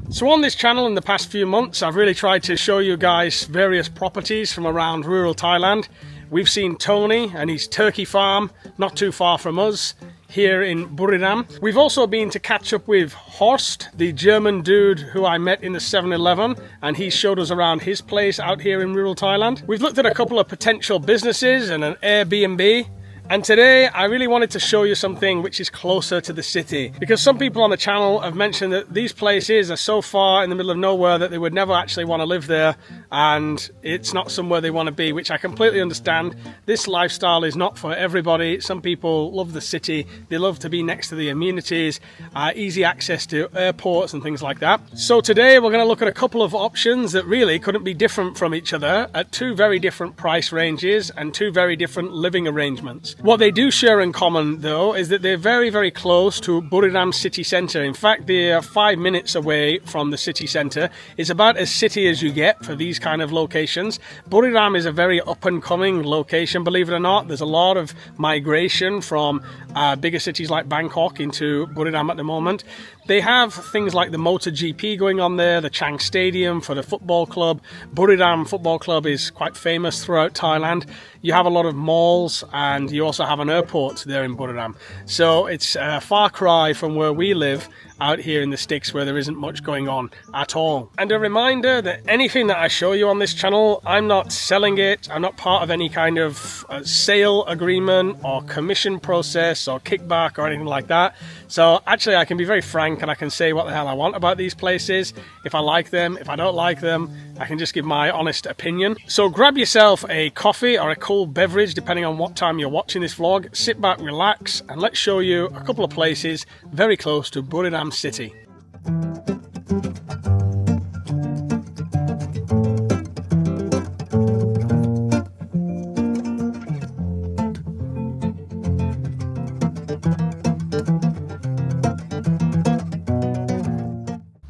So on this channel in the past few months, I've really tried to show you guys various properties from around rural Thailand. We've seen Tony and his turkey farm not too far from us here in Buriram. We've also been to catch up with Horst, the German dude who I met in the 7-Eleven, and he showed us around his place out here in rural Thailand. We've looked at a couple of potential businesses and an Airbnb. And today I really wanted to show you something which is closer to the city, because some people on the channel have mentioned that these places are so far in the middle of nowhere that they would never actually want to live there, and it's not somewhere they want to be, which I completely understand. This lifestyle is not for everybody. Some people love the city, they love to be next to the amenities, easy access to airports and things like that. So today we're going to look at a couple of options that really couldn't be different from each other at two very different price ranges and two very different living arrangements. What they do share in common, though, is that they're very, very close to Buriram city centre. In fact, they're 5 minutes away from the city centre. It's about as city as you get for these kind of locations. Buriram is a very up-and-coming location, believe it or not. There's a lot of migration from bigger cities like Bangkok into Buriram at the moment. They have things like the MotoGP going on there, the Chang Stadium for the football club. Buriram Football Club is quite famous throughout Thailand. You have a lot of malls, and you also have an airport there in Buriram. So it's a far cry from where we live out here in the sticks, where there isn't much going on at all. And a reminder that anything that I show you on this channel, I'm not selling it. I'm not part of any kind of sale agreement or commission process or kickback or anything like that. So actually I can be very frank and I can say what the hell I want about these places. If I like them, if I don't like them, I can just give my honest opinion. So grab yourself a coffee or a cold beverage depending on what time you're watching this vlog. Sit back, relax, and let's show you a couple of places very close to Buriram city.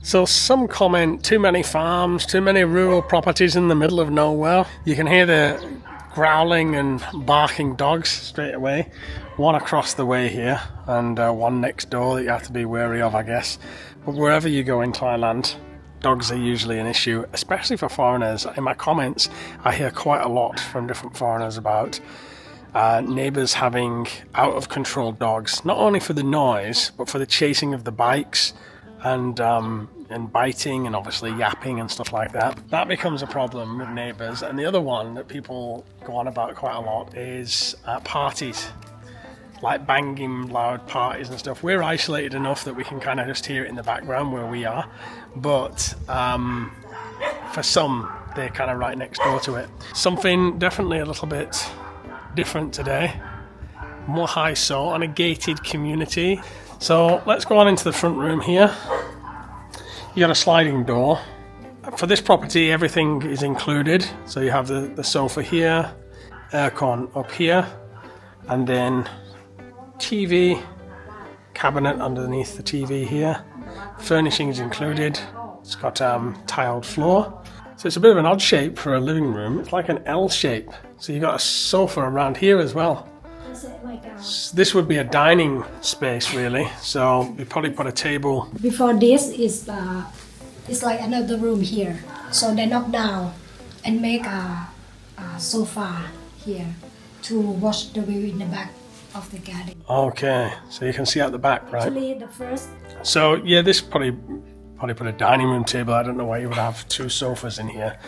So some comment, too many farms, too many rural properties in the middle of nowhere. You can hear the growling and barking dogs straight away. One across the way here and one next door that you have to be wary of, I guess. But wherever you go in Thailand, dogs are usually an issue, especially for foreigners. In my comments, I hear quite a lot from different foreigners about neighbours having out of control dogs, not only for the noise, but for the chasing of the bikes and biting and obviously yapping and stuff like that. That becomes a problem with neighbours. And the other one that people go on about quite a lot is parties, like banging loud parties and stuff. We're isolated enough that we can kind of just hear it in the background where we are, but for some, they're kind of right next door to it. Something definitely a little bit different today, more high so on a gated community. So let's go on into the front room here. You got a sliding door. For this property, everything is included. So you have the sofa here, aircon up here, and then TV cabinet underneath the TV here. Furnishing is included. It's got tiled floor. So it's a bit of an odd shape for a living room. It's like an L shape. So you got a sofa around here as well. This would be a dining space, really. So we probably put a table. Before this is it's like another room here. So they knock down and make a sofa here to watch the view in the back of the garden. Okay, so you can see out the back, right? Actually, the first. So yeah, this probably put a dining room table. I don't know why you would have two sofas in here.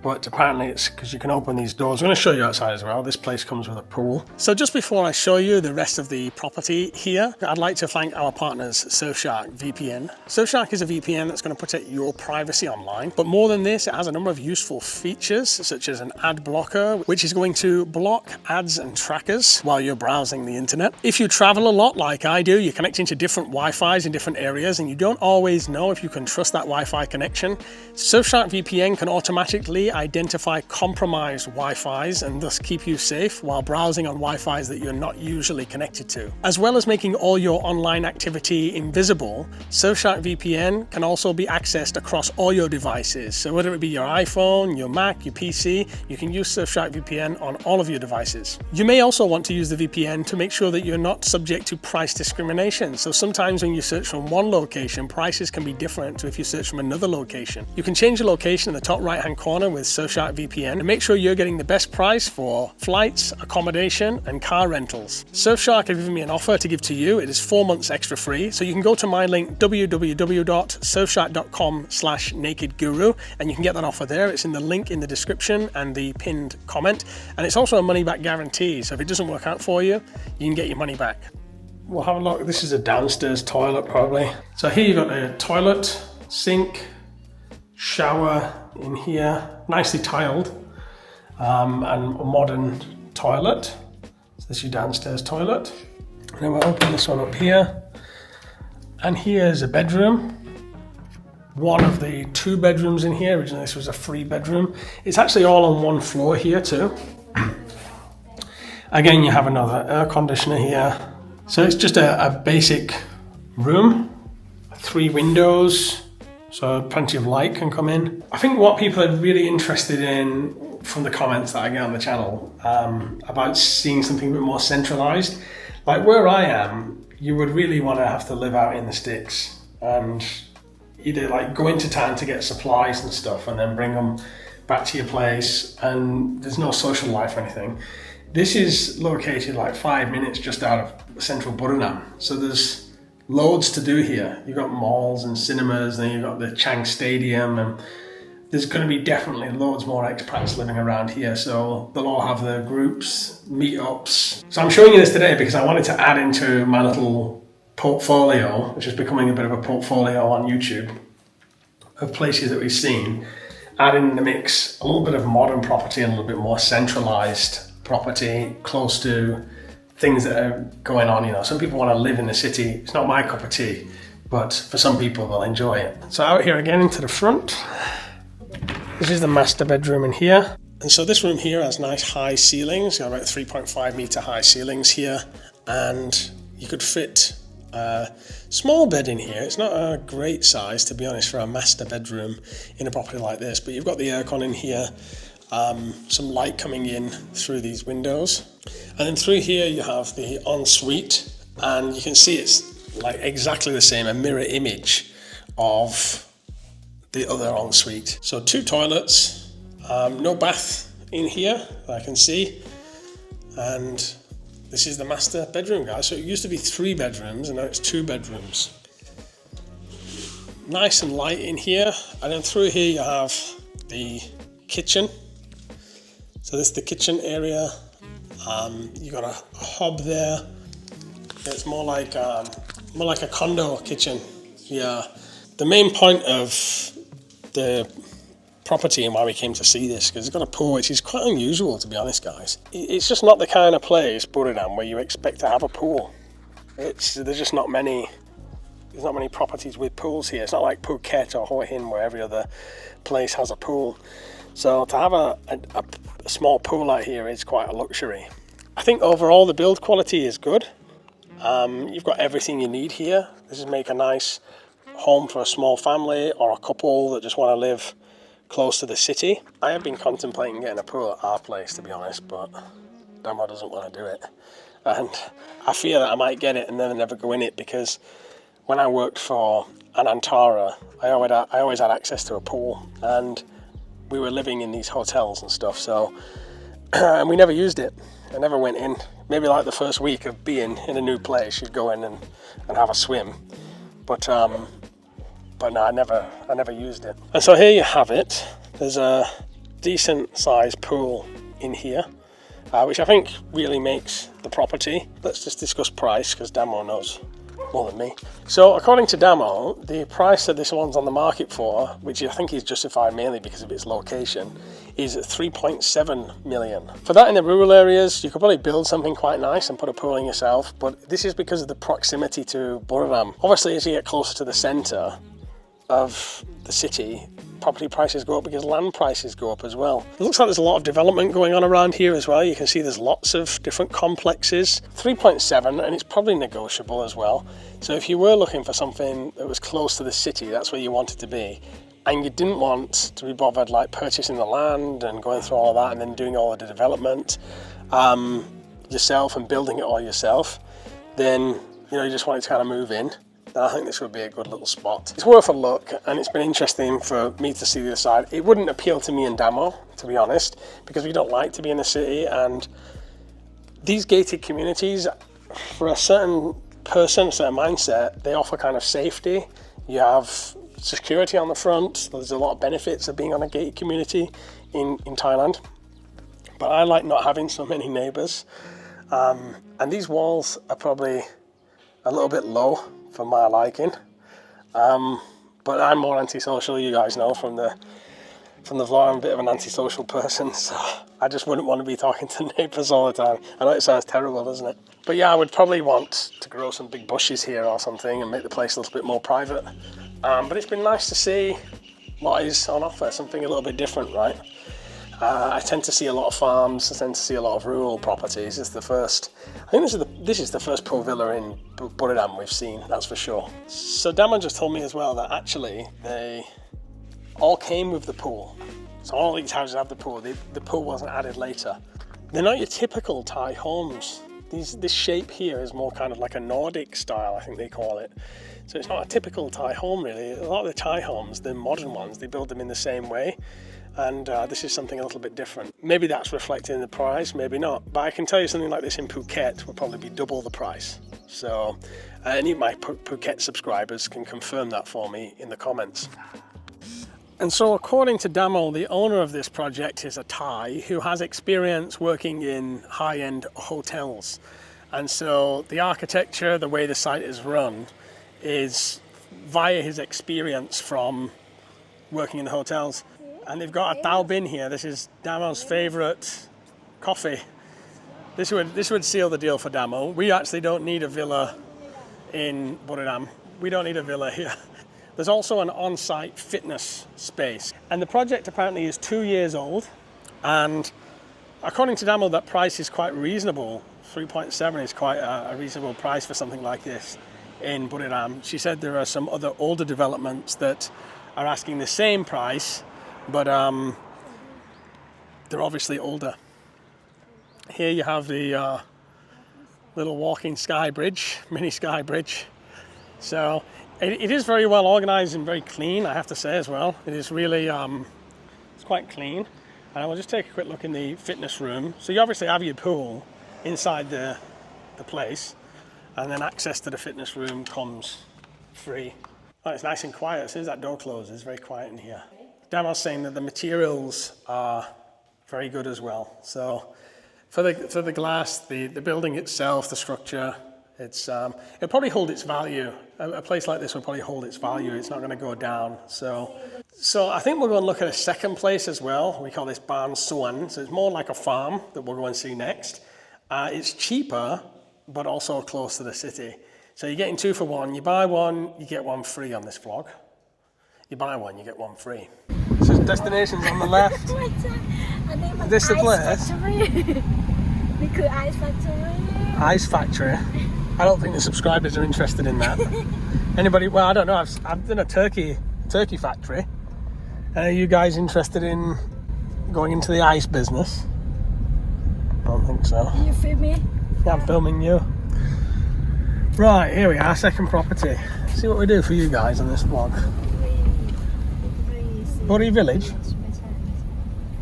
But apparently it's because you can open these doors. I'm going to show you outside as well. This place comes with a pool. So just before I show you the rest of the property here, I'd like to thank our partners, Surfshark VPN. Surfshark is a VPN that's going to protect your privacy online. But more than this, it has a number of useful features, such as an ad blocker, which is going to block ads and trackers while you're browsing the internet. If you travel a lot like I do, you're connecting to different Wi-Fis in different areas, and you don't always know if you can trust that Wi-Fi connection. Surfshark VPN can automatically identify compromised Wi-Fis and thus keep you safe while browsing on Wi-Fis that you're not usually connected to. As well as making all your online activity invisible, Surfshark VPN can also be accessed across all your devices. So whether it be your iPhone, your Mac, your PC, you can use Surfshark VPN on all of your devices. You may also want to use the VPN to make sure that you're not subject to price discrimination. So sometimes when you search from one location, prices can be different to if you search from another location. You can change the location in the top right hand corner with Surfshark VPN and make sure you're getting the best price for flights, accommodation and car rentals. Surfshark have given me an offer to give to you. It is 4 months extra free. So you can go to my link www.surfshark.com/nakedguru and you can get that offer there. It's in the link in the description and the pinned comment. And it's also a money back guarantee. So if it doesn't work out for you, you can get your money back. We'll have a look. This is a downstairs toilet probably. So here you've got a toilet, sink, shower in here, nicely tiled, and a modern toilet. So this is your downstairs toilet. And then we'll open this one up here. And here's a bedroom. One of the 2 bedrooms in here. Originally this was a 3 bedroom. It's actually all on one floor here too. Again, you have another air conditioner here. So it's just a basic room, 3 windows, so plenty of light can come in. I think what people are really interested in from the comments that I get on the channel about seeing something a bit more centralized, like where I am, you would really want to have to live out in the sticks and either like go into town to get supplies and stuff and then bring them back to your place, and there's no social life or anything. This is located like 5 minutes just out of central Buriram, so there's loads to do here. You've got malls and cinemas, and then you've got the Chang Stadium, and there's going to be definitely loads more expats living around here, so they'll all have their groups, meetups. So I'm showing you this today because I wanted to add into my little portfolio, which is becoming a bit of a portfolio on YouTube, of places that we've seen, add in the mix a little bit of modern property and a little bit more centralized property close to things that are going on. You know, some people want to live in the city. It's not my cup of tea, but for some people they'll enjoy it. So out here again into the front. This is the master bedroom in here. And so this room here has nice high ceilings. You have about 3.5 meter high ceilings here, and you could fit a small bed in here. It's not a great size, to be honest, for a master bedroom in a property like this, but you've got the aircon in here. Some light coming in through these windows, and then through here you have the ensuite, and you can see it's like exactly the same, a mirror image of the other ensuite. So 2 toilets, no bath in here that I can see, and this is the master bedroom, guys. So it used to be 3 bedrooms and now it's 2 bedrooms. Nice and light in here, and then through here you have the kitchen. So this is the kitchen area. You got a hob there. It's more like a condo kitchen. Yeah. The main point of the property and why we came to see this, because it's got a pool, which is quite unusual, to be honest, guys. It's just not the kind of place, Buriram, where you expect to have a pool. There's just not many. There's not many properties with pools here. It's not like Phuket or Hua Hin, where every other place has a pool. So to have a small pool out here is quite a luxury. I think overall the build quality is good. You've got everything you need here. This is make a nice home for a small family or a couple that just want to live close to the city. I have been contemplating getting a pool at our place, to be honest, but Damo doesn't want to do it. And I fear that I might get it and then never go in it, because when I worked for Anantara, I always had access to a pool, and we were living in these hotels and stuff, so and we never used it. I never went in. Maybe like the first week of being in a new place, you'd go in and have a swim. But no, I never used it. And so here you have it. There's a decent sized pool in here, which I think really makes the property. Let's just discuss price, because Damo knows more than me. So according to Damo, the price that this one's on the market for, which I think is justified mainly because of its location, is 3.7 million. For that in the rural areas, you could probably build something quite nice and put a pool in yourself, but this is because of the proximity to Buriram. Obviously, as you get closer to the centre of the city, property prices go up because land prices go up as well. It looks like there's a lot of development going on around here as well. You can see there's lots of different complexes. 3.7, and it's probably negotiable as well. So if you were looking for something that was close to the city, that's where you wanted to be, and you didn't want to be bothered like purchasing the land and going through all of that and then doing all of the development yourself and building it all yourself, then you just wanted to kind of move in, then I think this would be a good little spot. It's worth a look, and it's been interesting for me to see the other side. It wouldn't appeal to me in Damo, to be honest, because we don't like to be in the city, and these gated communities, for a certain person, a certain mindset, they offer kind of safety. You have security on the front. There's a lot of benefits of being on a gated community in Thailand, but I like not having so many neighbours. And these walls are probably a little bit low for my liking, but I'm more antisocial. You guys know from the vlog, I'm a bit of an antisocial person, so I just wouldn't want to be talking to neighbours all the time. I know it sounds terrible, doesn't it? But yeah, I would probably want to grow some big bushes here or something and make the place a little bit more private. But it's been nice to see what is on offer, something a little bit different, right? I tend to see a lot of farms. I tend to see a lot of rural properties. It's the first. I think this is the first pro villa in Buriram we've seen. That's for sure. So Damon just told me as well that actually they all came with the pool. So all these houses have the pool. The pool wasn't added later. They're not your typical Thai homes. This shape here is more kind of like a Nordic style, I think they call it. So it's not a typical Thai home really. A lot of the Thai homes, the modern ones, they build them in the same way. And this is something a little bit different. Maybe that's reflected in the price, maybe not. But I can tell you something like this in Phuket will probably be double the price. So any of my Phuket subscribers can confirm that for me in the comments. And so according to Damal, the owner of this project is a Thai who has experience working in high-end hotels. And so the architecture, the way the site is run, is via his experience from working in the hotels. And they've got a tau bin here. This is Damo's favourite coffee. This would seal the deal for Damo. We actually don't need a villa in Buriram. We don't need a villa here. There's also an on-site fitness space. And the project apparently is 2 years old. And according to Damo, that price is quite reasonable. 3.7 is quite a reasonable price for something like this in Buriram. She said there are some other older developments that are asking the same price, but they're obviously older. Here you have the little walking sky bridge, mini sky bridge. So it is very well organized and very clean, I have to say as well. It is really, it's quite clean. And I will just take a quick look in the fitness room. So you obviously have your pool inside the place, and then access to the fitness room comes free. Oh, it's nice and quiet. As soon as that door closes, it's very quiet in here. Damal's saying that the materials are very good as well. So for the glass, the building itself, the structure, it'll probably hold its value. A place like this will probably hold its value. It's not going to go down. So I think we're going to look at a second place as well. We call this Ban Suan. So it's more like a farm that we'll go and see next. It's cheaper, but also close to the city. So you're getting 2 for 1. You buy one, you get one free on this vlog. You buy one, you get one free. So destinations on the left. Is this the place? Ice factory. I don't think the subscribers are interested in that. Anybody? Well, I don't know. I've done a turkey factory. Are you guys interested in going into the ice business? I don't think so. You film me? Yeah, I'm filming you. Right, here we are, second property. See what we do for you guys on this vlog. Buri Village.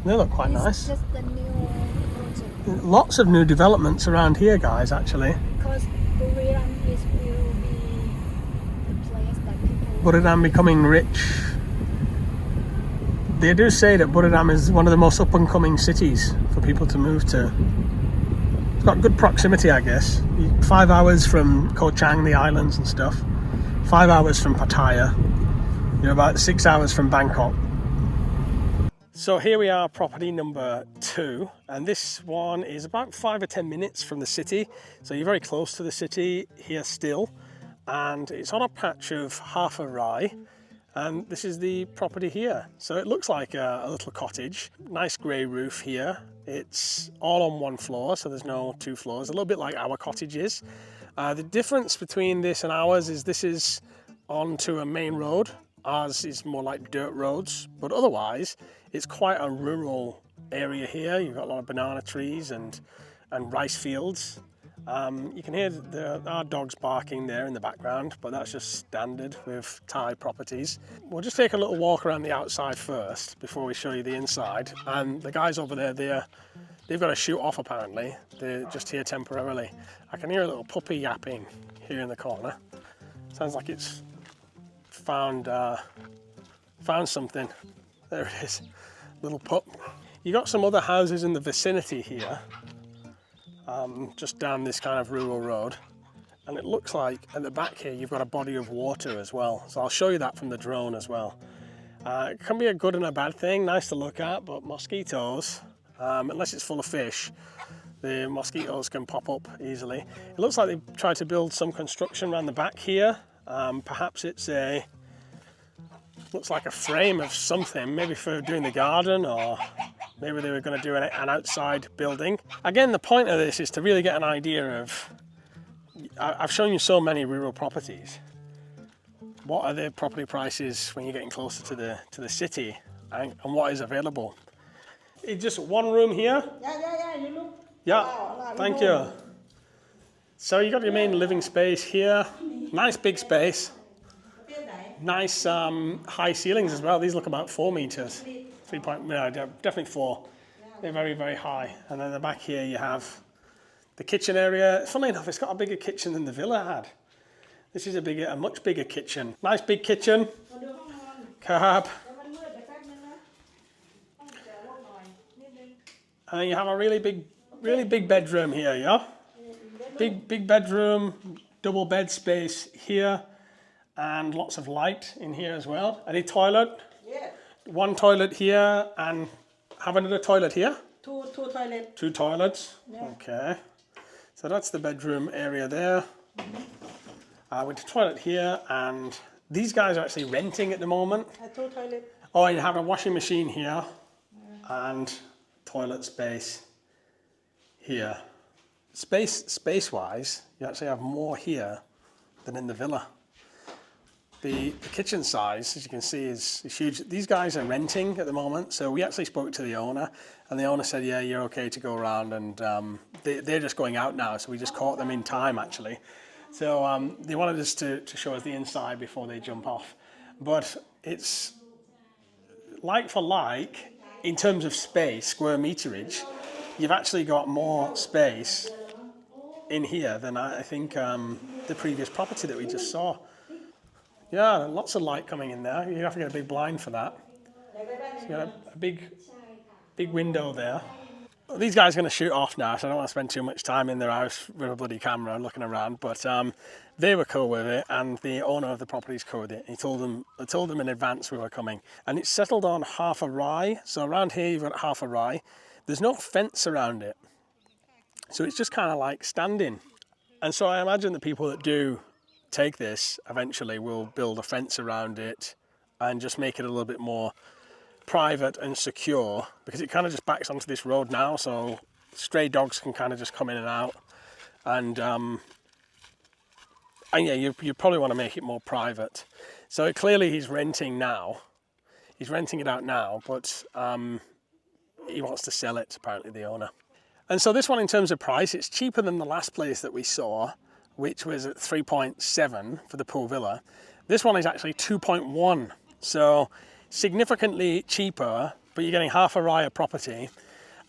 They look quite nice. Just the new project. Lots of new developments around here, guys, actually. Because Buriram will be the place that people... Buriram becoming rich. They do say that Buriram is one of the most up-and-coming cities for people to move to. It's got good proximity, I guess. 5 hours from Koh Chang, the islands and stuff. 5 hours from Pattaya. You're about 6 hours from Bangkok. So here we are, property number 2, and this one is about 5 or 10 minutes from the city. So you're very close to the city here still, and it's on a patch of half a rai. And this is the property here. So it looks like a little cottage. Nice grey roof here. It's all on one floor, so there's no two floors. A little bit like our cottage is. The difference between this and ours is this is onto a main road. Ours is more like dirt roads, but otherwise it's quite a rural area here. You've got a lot of banana trees and rice fields. You can hear our dogs barking there in the background, but that's just standard with Thai properties. We'll just take a little walk around the outside first before we show you the inside. And the guys over there, they've got to shoot off apparently. They're just here temporarily. I can hear a little puppy yapping here in the corner. Sounds like it's found something. There it is, little pup. You got some other houses in the vicinity here. Just down this kind of rural road, and it looks like at the back here you've got a body of water as well, so I'll show you that from the drone as well. It can be a good and a bad thing, nice to look at, but mosquitoes, unless it's full of fish, the mosquitoes can pop up easily. It looks like they've tried to build some construction around the back here. Perhaps it's looks like a frame of something, maybe for doing the garden, or maybe they were going to do an outside building. Again, the point of this is to really get an idea of, I've shown you so many rural properties. What are the property prices when you're getting closer to the city, and what is available? It's just one room here? You look. Yeah, thank you. So you got your main living space here. Nice big space. Nice high ceilings as well. These look about 4 meters. Definitely 4. They're very, very high. And then the back here you have the kitchen area. Funnily enough, it's got a bigger kitchen than the villa had. This is a much bigger kitchen. Nice big kitchen. Cab. And then you have a really big bedroom here, yeah? Big bedroom, double bed space here, and lots of light in here as well. Any toilet? Yeah. One toilet here, and have another toilet here? Two toilets. 2 toilets? Yeah. Okay. So that's the bedroom area there. With the toilet here, and these guys are actually renting at the moment. 2 toilets. Oh, you have a washing machine here, and toilet space here. Space-wise, you actually have more here than in the villa. The kitchen size, as you can see, is huge. These guys are renting at the moment, so we actually spoke to the owner, and the owner said, yeah, you're okay to go around, and they're just going out now, so we just caught them in time, actually. So they wanted us to show us the inside before they jump off. But it's like for like, in terms of space, square meterage, you've actually got more space in here than I think the previous property that we just saw. Yeah, lots of light coming in there. You have to get a big blind for that. So you got a big window there. Well, these guys are going to shoot off now, so I don't want to spend too much time in their house with a bloody camera looking around. But they were cool with it, and the owner of the property is cool with it. I told them in advance we were coming, and it's settled on half a rye. So around here you've got half a rye. There's no fence around it, so it's just kind of like standing. And so I imagine the people that do take this eventually will build a fence around it and just make it a little bit more private and secure, because it kind of just backs onto this road now, so stray dogs can kind of just come in and out. And yeah, you probably want to make it more private. So clearly he's renting now. He's renting it out now, but he wants to sell it, apparently, the owner. And so this one, in terms of price, it's cheaper than the last place that we saw, which was at 3.7 for the pool villa. This one is actually 2.1, so significantly cheaper, but you're getting half a rye of property.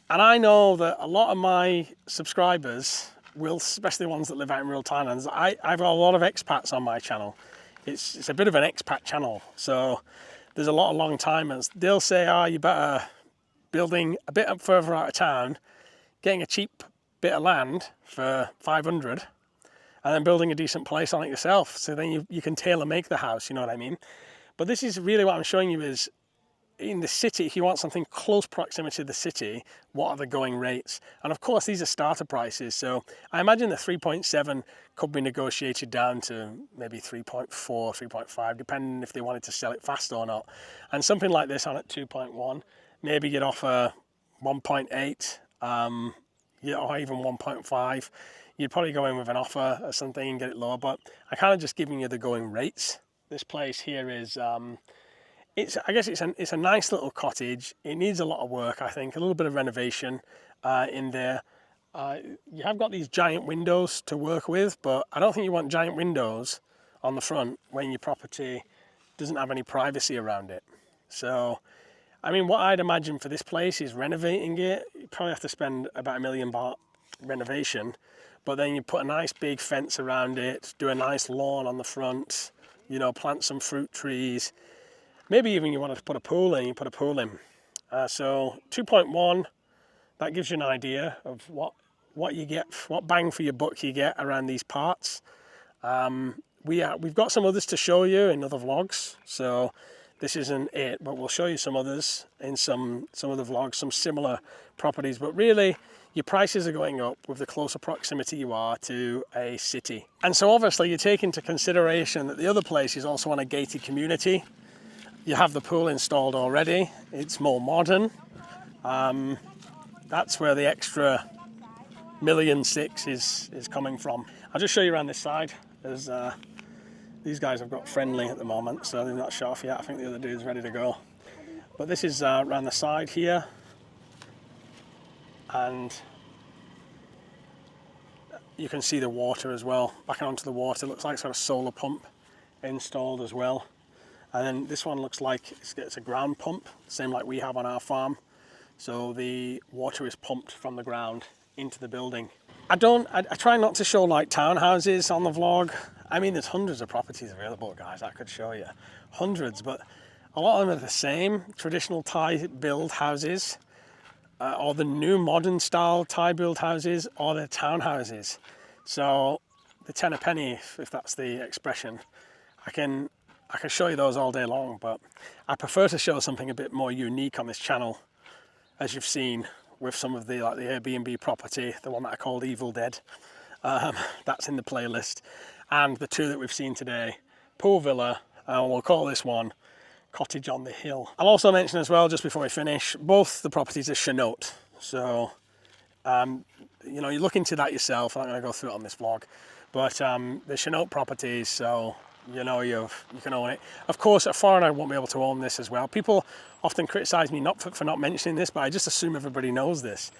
And I know that a lot of my subscribers will, especially the ones that live out in rural Thailand, I've got a lot of expats on my channel. It's a bit of an expat channel, so there's a lot of long timers. They'll say, oh, you better building a bit further out of town, getting a cheap bit of land for 500, and then building a decent place on it yourself. So then you can tailor make the house, you know what I mean? But this is really what I'm showing you is in the city, if you want something close proximity to the city, what are the going rates? And of course, these are starter prices. So I imagine the 3.7 could be negotiated down to maybe 3.4, 3.5, depending if they wanted to sell it fast or not. And something like this on at 2.1, maybe you'd offer 1.8, yeah, or even 1.5. You'd probably go in with an offer or something and get it lower. But I kind of just giving you the going rates. This place here is, I guess it's a nice little cottage. It needs a lot of work, I think, a little bit of renovation in there. You have got these giant windows to work with, but I don't think you want giant windows on the front when your property doesn't have any privacy around it. So, I mean, what I'd imagine for this place is renovating it. You probably have to spend about $1 million renovation, but then you put a nice big fence around it, do a nice lawn on the front, you know, plant some fruit trees. Maybe even you want to put a pool in, you put a pool in. So 2.1, that gives you an idea of what you get, what bang for your buck you get around these parts. We've got some others to show you in other vlogs, so this isn't it, but we'll show you some others in some of the vlogs, some similar properties. But really, your prices are going up with the closer proximity you are to a city. And so obviously you take into consideration that the other place is also on a gated community. You have the pool installed already. It's more modern. That's where the extra $1.6 million is coming from. I'll just show you around this side. There's these guys have got friendly at the moment, so they're not shut off yet. I think the other dude's ready to go. But this is around the side here, and you can see the water as well. Backing onto the water, looks like it's got a solar pump installed as well. And then this one looks like it's a ground pump, same like we have on our farm. So the water is pumped from the ground into the building. I try not to show like townhouses on the vlog. I mean, there's hundreds of properties available, guys. I could show you hundreds, but a lot of them are the same traditional Thai build houses, or the new modern style Thai build houses, or the townhouses. So the 10 a penny, if that's the expression, I can show you those all day long, but I prefer to show something a bit more unique on this channel, as you've seen with some of the Airbnb property, the one that I called Evil Dead. That's in the playlist. And the two that we've seen today, Pool Villa, and we'll call this one Cottage on the Hill. I'll also mention as well, just before we finish, both the properties are Chenote. So, you know, you look into that yourself. I'm not going to go through it on this vlog. But the Chenote properties, so you know you can own it. Of course, a foreigner won't be able to own this as well. People often criticize me for not mentioning this, but I just assume everybody knows this.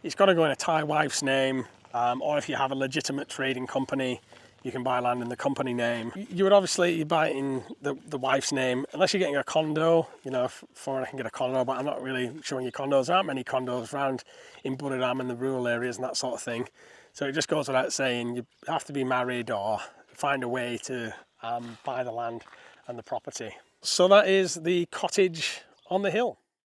It's got to go in a Thai wife's name, or if you have a legitimate trading company, you can buy land in the company name. You would obviously buy it in the wife's name, unless you're getting a condo. You know, if foreigner can get a condo, but I'm not really showing you condos. There aren't many condos around in Buriram and the rural areas and that sort of thing. So it just goes without saying, you have to be married or find a way to buy the land and the property. So that is the cottage on the hill.